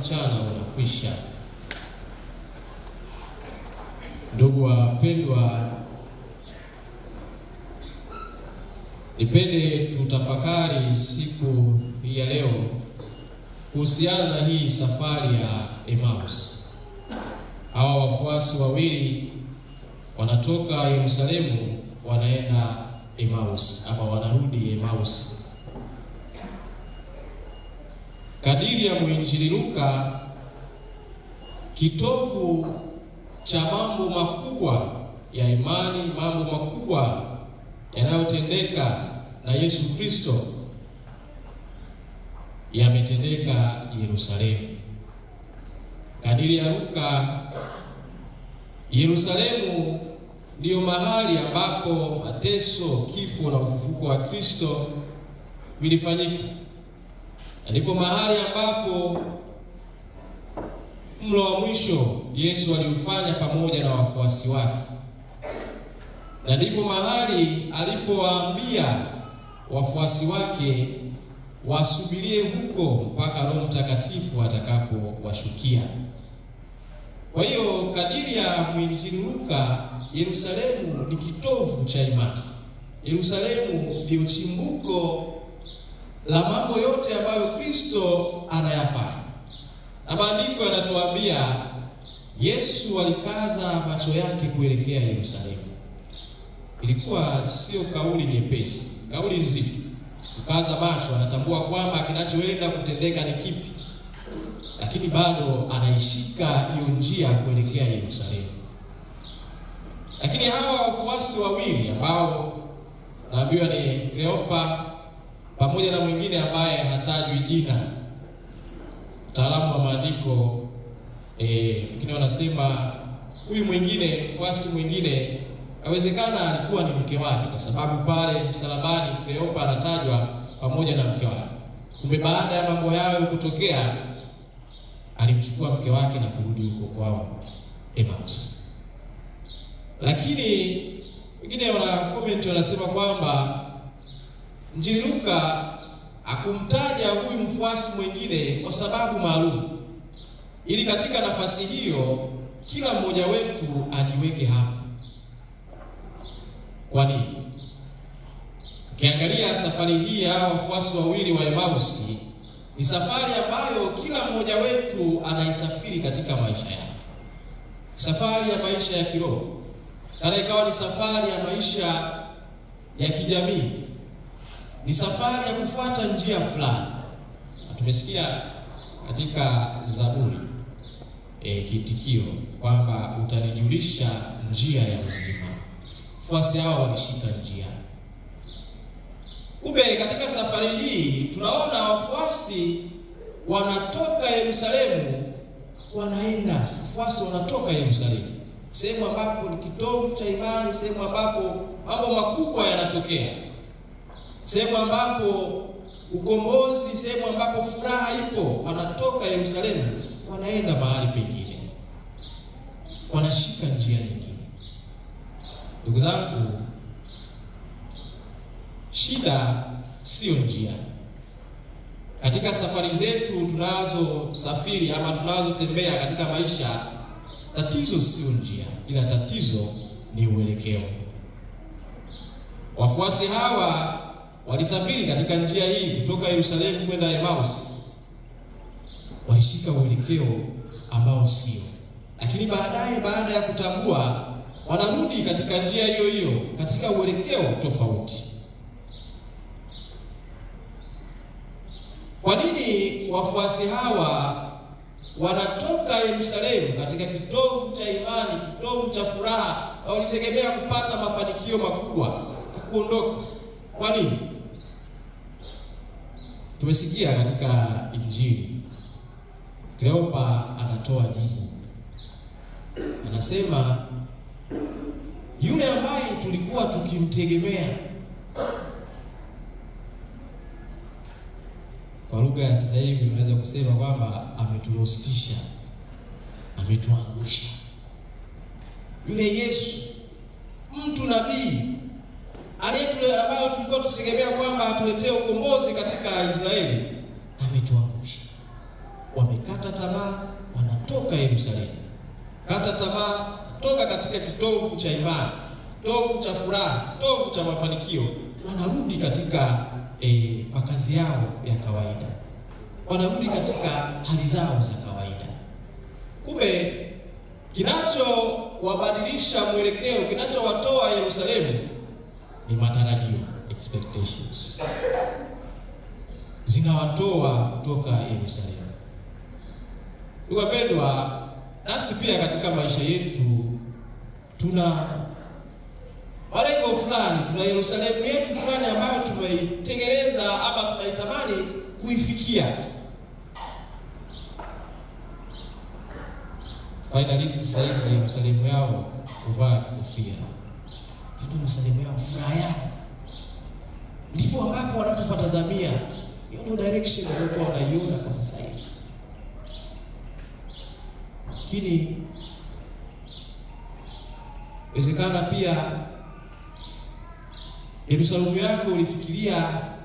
mchana unakwisha. Ndugu wapendwa, nipende tutafakari siku hii ya leo kuhusiana na hii safari ya Emmaus. Hawa wafuasi wawili wanatoka Yerusalemu wanaenda Emmaus, ama wanarudi Emmaus. Kadiri ya mwinjili Luka, kitovu cha mambo makubwa ya imani, mambo makubwa yanayotendeka na Yesu Kristo yametendeka Yerusalemu. Kadiri ya Luka, Yerusalemu ndiyo mahali ambapo mateso, kifo na ufufuko wa Kristo vilifanyika. Ndipo mahali ambapo mlo wa mwisho Yesu aliufanya pamoja na wafuasi wake. Na ndipo mahali alipowaambia wafuasi wake wasubirie huko mpaka Roho Mtakatifu atakapowashukia. Kwa hiyo kadiri ya mwinjili Luka, Yerusalemu ni kitovu cha imani. Yerusalemu ndio chimbuko la mambo yote ambayo Kristo anayafanya. Na maandiko yanatuambia Yesu alikaza macho yake kuelekea Yerusalemu. Ilikuwa sio kauli nyepesi, kauli nzito. Kukaza macho, anatambua kwamba kinachoenda kutendeka ni kipi, lakini bado anaishika hiyo njia kuelekea Yerusalemu. Lakini hawa wafuasi wawili ambao naambiwa ni Kleopa pamoja na mwingine ambaye hatajwi jina, mtaalamu wa maandiko wengine wanasema huyu mwingine, mfuasi mwingine, awezekana alikuwa ni mke wake, kwa sababu pale msalabani Kleopa anatajwa pamoja na mke wake. Kumbe baada ya mambo yao kutokea, alimchukua mke wake na kurudi huko kwao Emmaus. Lakini wengine wana comment wanasema kwamba Injili Luka hakumtaja huyu mfuasi mwingine kwa sababu maalum, ili katika nafasi hiyo kila mmoja wetu ajiweke hapa. Kwa nini? Ukiangalia safari hii ya wafuasi wawili wa Emmaus, ni safari ambayo kila mmoja wetu anaisafiri katika maisha yake. Safari ya maisha ya kiroho, kana ikawa ni safari ya maisha ya kijamii, ni safari ya kufuata njia fulani. Tumesikia katika Zaburi kiitikio kwamba utanijulisha njia ya uzima. Wafuasi hao walishika njia. Kumbe katika safari hii tunaona wafuasi wanatoka Yerusalemu wanaenda. Wafuasi wanatoka Yerusalemu, sehemu ambapo ni kitovu cha imani, sehemu ambapo mambo makubwa yanatokea, sehemu ambapo ukombozi, sehemu ambapo furaha ipo. Wanatoka Yerusalemu wanaenda mahali pengine, wanashika njia nyingine. Ndugu zangu, shida sio njia. Katika safari zetu tunazosafiri ama tunazotembea katika maisha, tatizo sio njia, ila tatizo ni uelekeo. Wafuasi hawa walisafiri katika njia hii kutoka Yerusalemu kwenda Emmaus, walishika uelekeo ambao sio. Lakini baadaye, baada ya kutambua, wanarudi katika njia hiyo hiyo katika uelekeo tofauti. Kwa nini wafuasi hawa wanatoka Yerusalemu katika kitovu cha imani, kitovu cha furaha, na walitegemea kupata mafanikio makubwa na kuondoka? Kwa nini? Tumesikia katika Injili Kleopa anatoa jibu. Anasema yule ambaye tulikuwa tukimtegemea, kwa lugha ya sasa hivi unaweza kusema kwamba ametulostisha, ametuangusha. Yule Yesu, mtu nabii ambao tulikuwa tukitegemea kwamba atuletee ukombozi katika Israeli, ametuangusha. wamekata tamaa, wanatoka Yerusalemu. Kata tamaa, toka katika kitovu cha imani, kitovu cha furaha, kitovu cha mafanikio, wanarudi katika makazi yao ya kawaida, wanarudi katika hali zao za kawaida. Kumbe kinachowabadilisha mwelekeo, kinachowatoa Yerusalemu ni matarajio, expectations. Zinawatoa kutoka Yerusalemu. Ndugu wapendwa, nasi pia katika maisha yetu tuna malengo fulani, tuna Yerusalemu yetu fulani ambayo tumeitengeneza ama tunaitamani kuifikia. Finalists saizi Yerusalemu yao kuvaa kofia. Ndio Yerusalemu yao, furaha yao. Ndipo ambapo wanapopatazamia hiyo direction walikuwa wanaiona kwa sasa hivi. Lakini inawezekana pia Yerusalemu yako ulifikiria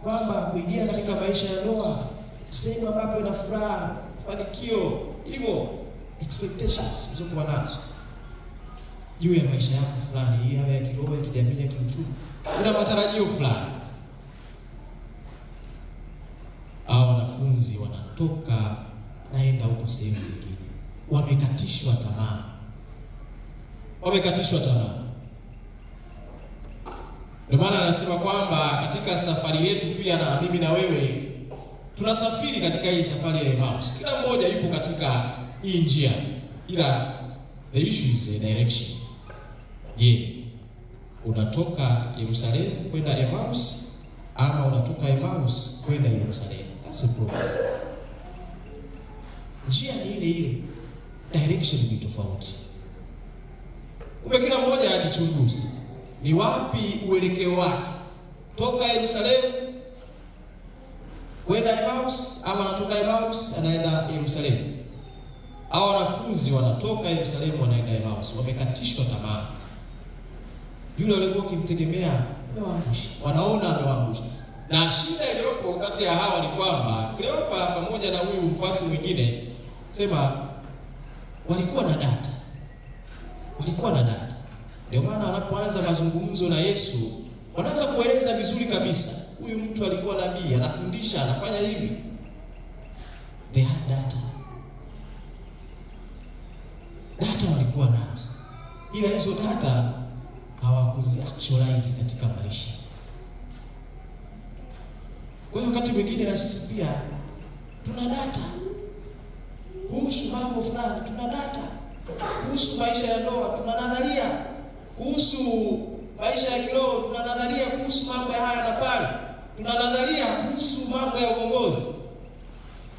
kwamba kuingia katika maisha ya ndoa, sehemu ambapo ina furaha, mafanikio, hivyo expectations ulizokuwa nazo juu ya maisha yako fulani, hii ya kiroho, ya kijamii, ya kiuchumi, una matarajio fulani. Hao wanafunzi wanatoka naenda huko sehemu nyingine, wamekatishwa tamaa. Wamekatishwa tamaa. Ndio maana anasema kwamba katika safari yetu pia na mimi na wewe tunasafiri katika hii safari ya Emmaus. Kila mmoja yupo katika hii njia, ila the issue is a direction. Je, unatoka Yerusalemu kwenda Emmaus ama unatoka Emmaus kwenda Yerusalemu? That's the problem. Njia ni ile ile, direction ni tofauti. Kumbe kila mmoja ajichunguze, ni wapi uelekeo wake? Toka Yerusalemu kwenda Emmaus ama anatoka Emmaus anaenda Yerusalemu? Hao wanafunzi wanatoka Yerusalemu wanaenda Emmaus, wamekatishwa tamaa. Yule aliyekuwa kimtegemea amewaangusha, wanaona amewaangusha. Na shida iliyopo kati ya hawa ni kwamba Kleopa pamoja na huyu mfuasi mwingine sema walikuwa na data. Walikuwa na data. Ndio maana wanapoanza mazungumzo na Yesu, wanaanza kueleza vizuri kabisa. Huyu mtu alikuwa nabii, anafundisha, anafanya hivi. They had data. Data walikuwa nazo. Ila hizo data hawakuzi actualize katika maisha. Kwa hiyo wakati mwingine na sisi pia tuna data kuhusu mambo fulani, tuna data kuhusu maisha ya ndoa, tuna nadharia kuhusu maisha ya kiroho, tuna nadharia kuhusu mambo ya haya na pale, tuna nadharia kuhusu mambo ya uongozi.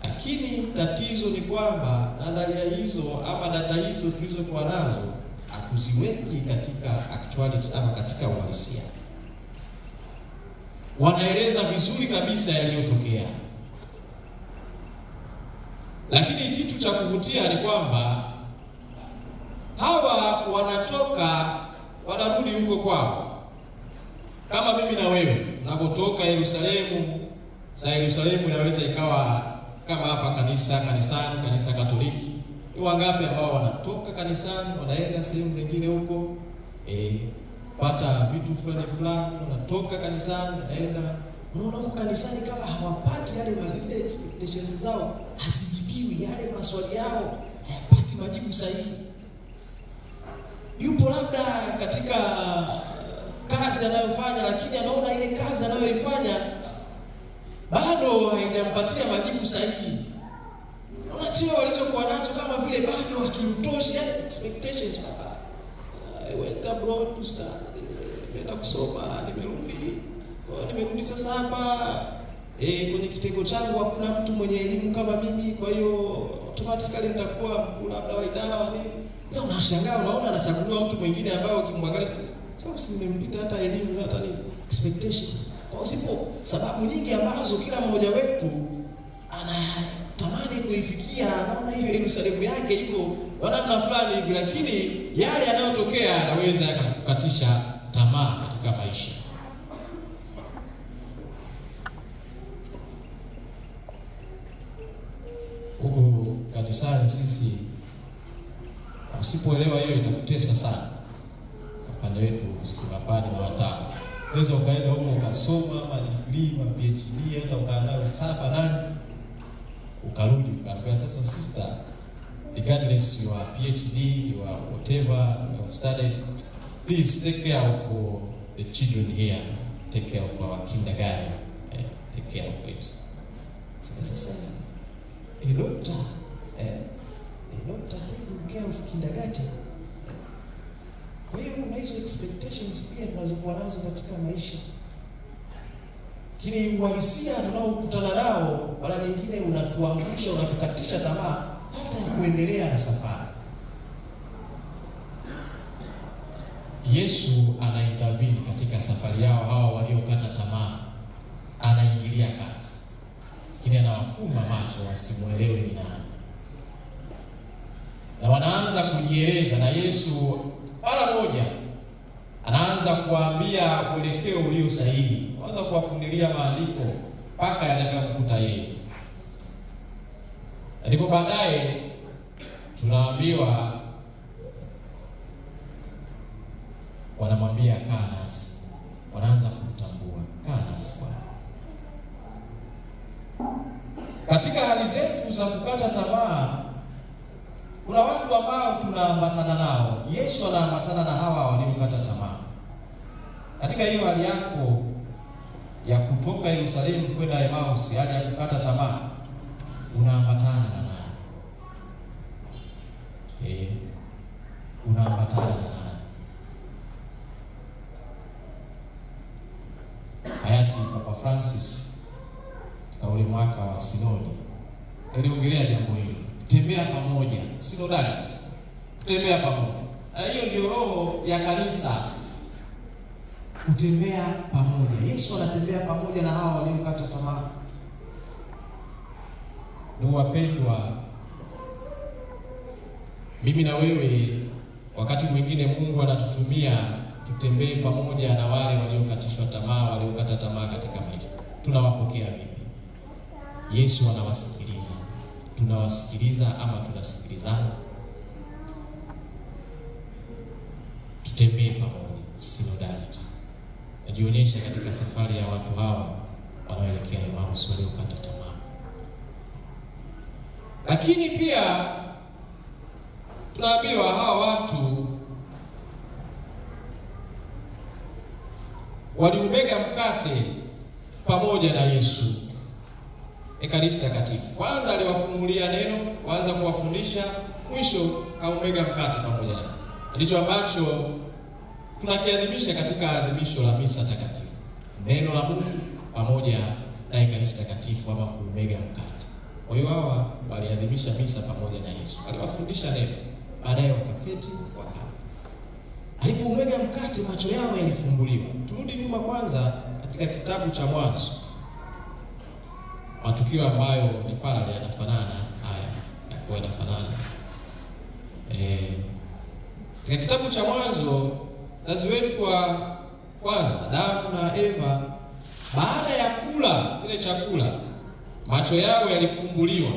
Lakini tatizo ni kwamba nadharia hizo ama data hizo tulizokuwa nazo hatuziweki katika actuality ama katika uhalisia. Wanaeleza vizuri kabisa yaliyotokea, lakini kitu cha kuvutia ni kwamba hawa wanatoka wanarudi huko kwao. Kama mimi na wewe tunapotoka Yerusalemu, za Yerusalemu inaweza ikawa kama hapa kanisa Katoliki. Ni wangapi ambao wanatoka kanisani wanaenda sehemu zingine huko pata vitu fulani, wanatoka kanisani wanaenda, unaona huko kanisani kama hawapati yale zile expectations zao, hasijibiwi yale maswali yao, hayapati majibu sahihi. Yupo labda katika kazi anayofanya, lakini anaona ile kazi anayoifanya bado haijampatia majibu sahihi. Unacheo walichokuwa nacho kama vile bado hakimtoshi, yani expectations baba. I went abroad to study, nimeenda kusoma, nimerudi sasa hapa kwenye kitengo changu hakuna mtu mwenye elimu kama mimi, kwa hiyo automatically nitakuwa mkuu labda wa idara wa nini. Ndio unashangaa, unaona anachaguliwa mtu mwingine ambaye ukimwangalia sababu si nimempita hata elimu hata nini, expectations. Kwa sababu nyingi ambazo kila mmoja wetu anatamani kuifikia, anaona hiyo Yerusalemu yake iko namna fulani hivi, lakini yale yanayotokea yanaweza yakakukatisha tamaa katika maisha. Huko kanisani sisi, usipoelewa hiyo itakutesa sana. Upande wetu si mapadi na watano. Unaweza ukaenda huko ukasoma degree, PhD, hata ukaandaa 7-8 ukarudi ukaambia sasa sister, regardless your PhD, your whatever you have studied, please take care of the children here, take care of our kindergarten, take care of it. Sasa a doctor taking care of kindergarten. Kwa hiyo kuna hizo expectations pia tunazokuwa nazo katika maisha. Lakini uhalisia tunaokutana nao mara nyingine unatuangusha, unatukatisha tamaa hata ya kuendelea na safari. Yesu anaintervene katika safari yao hawa waliokata tamaa. Anaingilia kati. Lakini anawafumba macho wasimuelewe ni nani. Na wanaanza kujieleza, na Yesu mara moja anaanza kuambia mwelekeo ulio sahihi. Anaanza kuwafundilia maandiko mpaka yanakamkuta yeye. Ndipo baadaye tunaambiwa wanamwambia kaa nasi. Wanaanza kumtambua, kaa nasi Bwana. Katika hali zetu za kukata tamaa, kuna watu ambao tunaambatana nao. Yesu anaambatana na hawa waliokata tamaa. Katika hiyo hali yako ya kutoka Yerusalemu kwenda Emmaus, hali ya kukata tamaa, unaambatana na nani? Unaambatana na nani? Hayati Papa Francis katika ule mwaka wa sinodi aliongelea jambo hili. Tembea pamoja, synodality. Kutembea pamoja. Hiyo ndio roho ya kanisa. Kutembea pamoja. Yesu anatembea pamoja na hawa waliokata tamaa. Ndugu wapendwa, mimi na wewe wakati mwingine Mungu anatutumia tutembee pamoja na wale waliokatishwa tamaa, waliokata tamaa katika maisha. Tunawapokea vipi? Yesu anawasikiliza. Tunawasikiliza ama tunasikilizana? Tutembee pamoja, synodality. Najionyesha katika safari ya watu hawa wanaoelekea Emmaus waliokata tamaa. Lakini pia tunaambiwa hawa watu waliumega mkate pamoja na Yesu. Ekaristi Takatifu. Kwanza aliwafungulia neno, kwanza kuwafundisha, mwisho kaumega mkate pamoja nao. Ndicho ambacho tunakiadhimisha katika adhimisho la misa takatifu. Neno la Mungu pamoja na Ekaristi Takatifu ama kuumega mkate. Kwa hiyo hawa waliadhimisha misa pamoja na Yesu. Aliwafundisha neno, baadaye wakaketi wakala. Alipoumega mkate macho yao yalifumbuliwa. Turudi nyuma kwanza katika kitabu cha Mwanzo. Matukio ambayo ni parallel yanafanana, haya yakuwa yanafanana. Katika kitabu cha Mwanzo, wazazi wetu wa kwanza Adamu na Eva, baada ya kula ile chakula, macho yao yalifumbuliwa.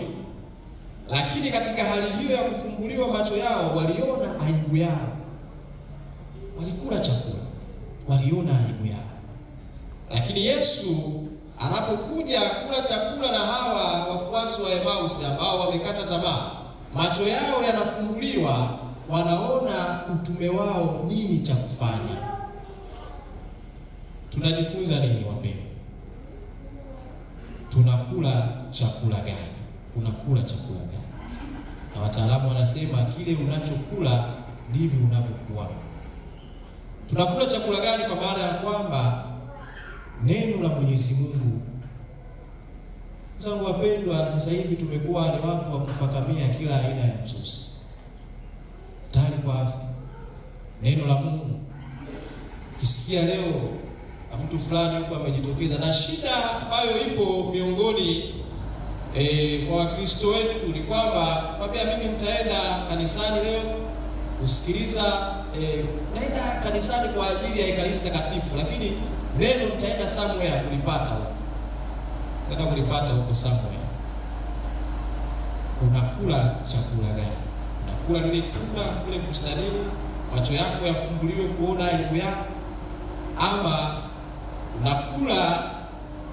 Lakini katika hali hiyo ya kufumbuliwa macho yao, waliona aibu yao. Walikula chakula, waliona aibu yao. Lakini Yesu anapokuja kula chakula na hawa wafuasi wa Emmaus ambao wamekata tamaa, macho yao yanafumbuliwa, wanaona utume wao nini cha kufanya. Tunajifunza nini wapendwa? Tunakula chakula gani? Unakula chakula gani? Na wataalamu wanasema kile unachokula ndivyo unavyokuwa. Tunakula chakula gani? Kwa maana ya kwamba neno la Mwenyezi Mungu. Zangu wapendwa, sasa hivi tumekuwa ni watu wa kufakamia kila aina ya msosi. Tayari kwa afya. Neno la Mungu. Kisikia leo mtu fulani huko amejitokeza na shida ambayo ipo miongoni kwa Wakristo wetu ni kwamba mimi nitaenda kanisani leo kusikiliza, naenda kanisani kwa ajili ya Ekaristi Takatifu, lakini neno nitaenda somewhere kulipata huko. Nenda kulipata huko somewhere. unakula chakula gani? Unakula lile tunda kule bustanini, macho yako yafunguliwe kuona aibu yako, ama unakula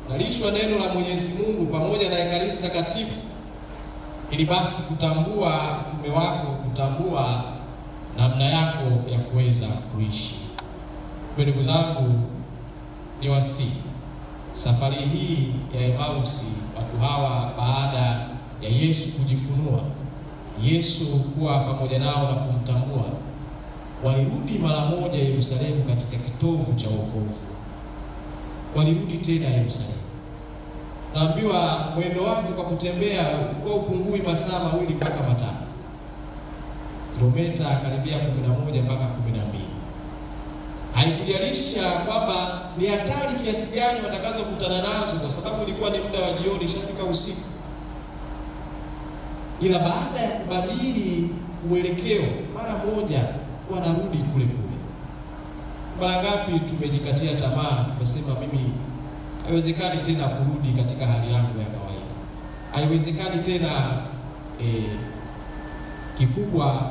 nalishwa neno la Mwenyezi Mungu pamoja na Ekaristi Takatifu, ili basi kutambua utume wako, kutambua namna yako ya kuweza kuishi. Kwa ndugu zangu, ni wasi safari hii ya Emausi, watu hawa baada ya Yesu kujifunua, Yesu kuwa pamoja nao na kumtambua, walirudi mara moja Yerusalemu katika kitovu cha wokovu. Walirudi tena Yerusalemu. Naambiwa mwendo wake kwa kutembea kwa upungui masaa 2 mpaka 3. Kilomita karibia 11 mpaka 12. Haikujalisha kwamba ni hatari kiasi gani watakazokutana nazo, kwa sababu ilikuwa ni muda wa jioni, ishafika usiku. Ila baada ya kubadili uelekeo, mara moja wanarudi kule kule. Mara ngapi tumejikatia tamaa, tumesema mimi haiwezekani tena kurudi katika hali yangu ya kawaida. Haiwezekani tena. Kikubwa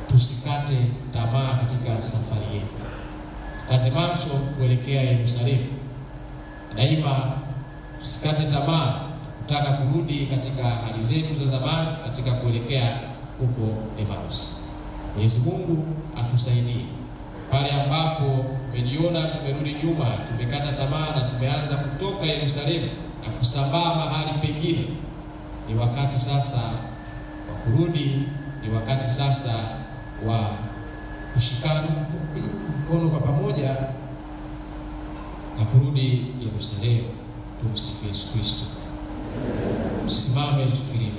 tusikate tamaa katika safari yetu. Tukaze macho kuelekea Yerusalemu. Daima tusikate tamaa kutaka kurudi katika hali zetu za zamani, katika kuelekea huko Emausi. Mwenyezi Mungu atusaidie. Pale ambapo tumejiona tumerudi nyuma, tumekata tamaa na tumeanza kutoka Yerusalemu na kusambaa mahali pengine, ni wakati sasa wa kurudi, ni wakati sasa wa kushikana mkono kwa pamoja na kurudi Yerusalemu. Tumsifu Yesu Kristo. Simame tukilia.